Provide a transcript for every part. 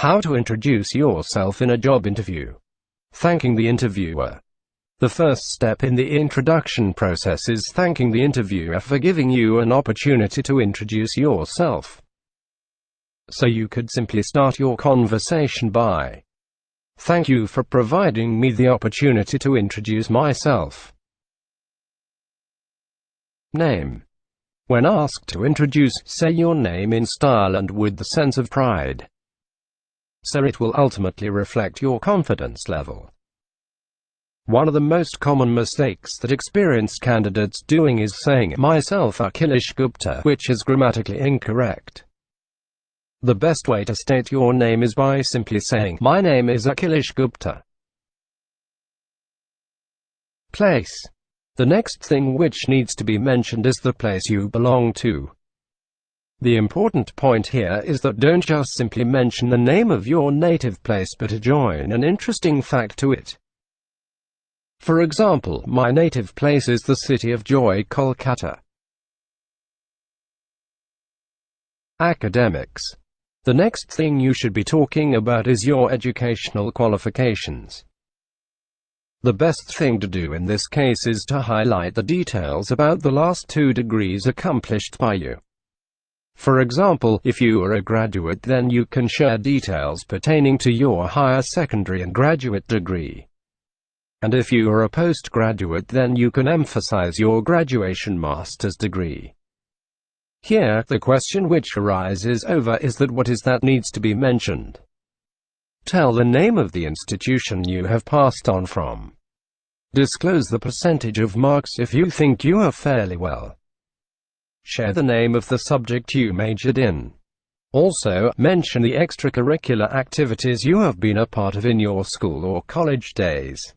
How to introduce yourself in a job interview. Thanking the interviewer. The first step in the introduction process is thanking the interviewer for giving you an opportunity to introduce yourself. So you could simply start your conversation by, "Thank you for providing me the opportunity to introduce myself." Name. When asked to introduce, say your name in style and with the sense of pride. So it will ultimately reflect your confidence level. One of the most common mistakes that experienced candidates doing is saying, "Myself Akhilesh Gupta," which is grammatically incorrect. The best way to state your name is by simply saying, "My name is Akhilesh Gupta." Place. The next thing which needs to be mentioned is the place you belong to. The important point here is that don't just simply mention the name of your native place but join an interesting fact to it. For example, my native place is the city of joy, Kolkata. Academics. The next thing you should be talking about is your educational qualifications. The best thing to do in this case is to highlight the details about the last 2 degrees accomplished by you. For example, if you are a graduate, then you can share details pertaining to your higher secondary and graduate degree. And if you are a postgraduate, then you can emphasize your graduation master's degree. Here, the question which arises is that what is that needs to be mentioned? Tell the name of the institution you have passed on from. Disclose the percentage of marks if you think you are fairly well. Share the name of the subject you majored in. Also, mention the extracurricular activities you have been a part of in your school or college days.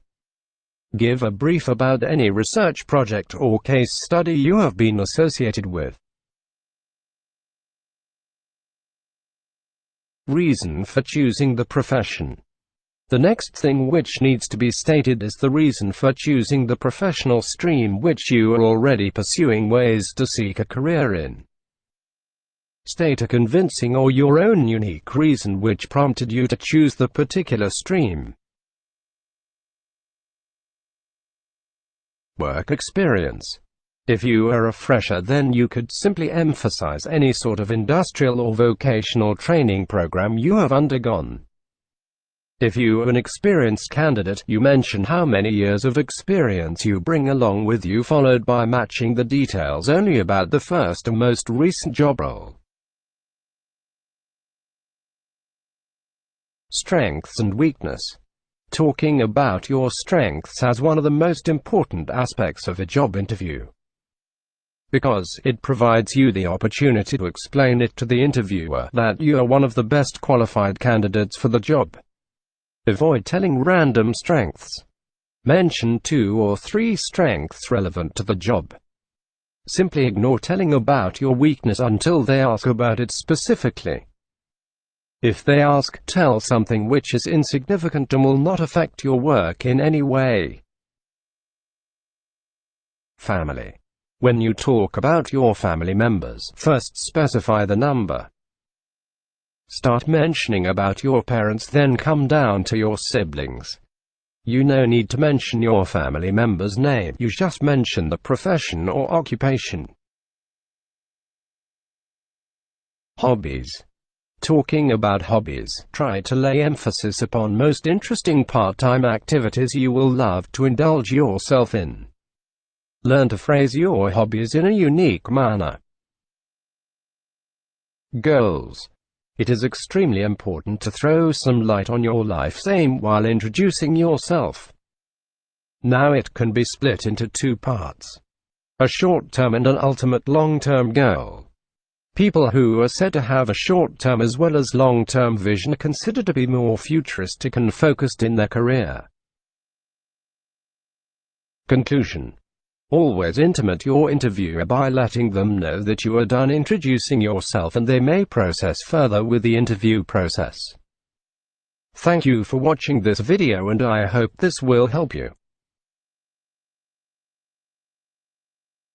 Give a brief about any research project or case study you have been associated with. Reason for choosing the profession. The next thing which needs to be stated is the reason for choosing the professional stream which you are already pursuing ways to seek a career in. State a convincing or your own unique reason which prompted you to choose the particular stream. Work experience. If you are a fresher, then you could simply emphasize any sort of industrial or vocational training program you have undergone. If you are an experienced candidate, you mention how many years of experience you bring along with you, followed by matching the details only about the first and most recent job role. Strengths and weakness. Talking about your strengths as one of the most important aspects of a job interview, because it provides you the opportunity to explain it to the interviewer that you are one of the best qualified candidates for the job. Avoid telling random strengths. Mention 2 or 3 strengths relevant to the job. Simply ignore telling about your weakness until they ask about it specifically. If they ask, tell something which is insignificant and will not affect your work in any way. Family. When you talk about your family members, first specify the number. Start mentioning about your parents, then come down to your siblings. You no need to mention your family member's name, you just mention the profession or occupation. Hobbies. Talking about hobbies, try to lay emphasis upon most interesting part-time activities you will love to indulge yourself in. Learn to phrase your hobbies in a unique manner. Goals. It is extremely important to throw some light on your life's aim while introducing yourself. Now it can be split into 2 parts: a short-term and an ultimate long-term goal. People who are said to have a short-term as well as long-term vision are considered to be more futuristic and focused in their career. Conclusion. Always intimate your interviewer by letting them know that you are done introducing yourself, and they may process further with the interview process. Thank you for watching this video, and I hope this will help you.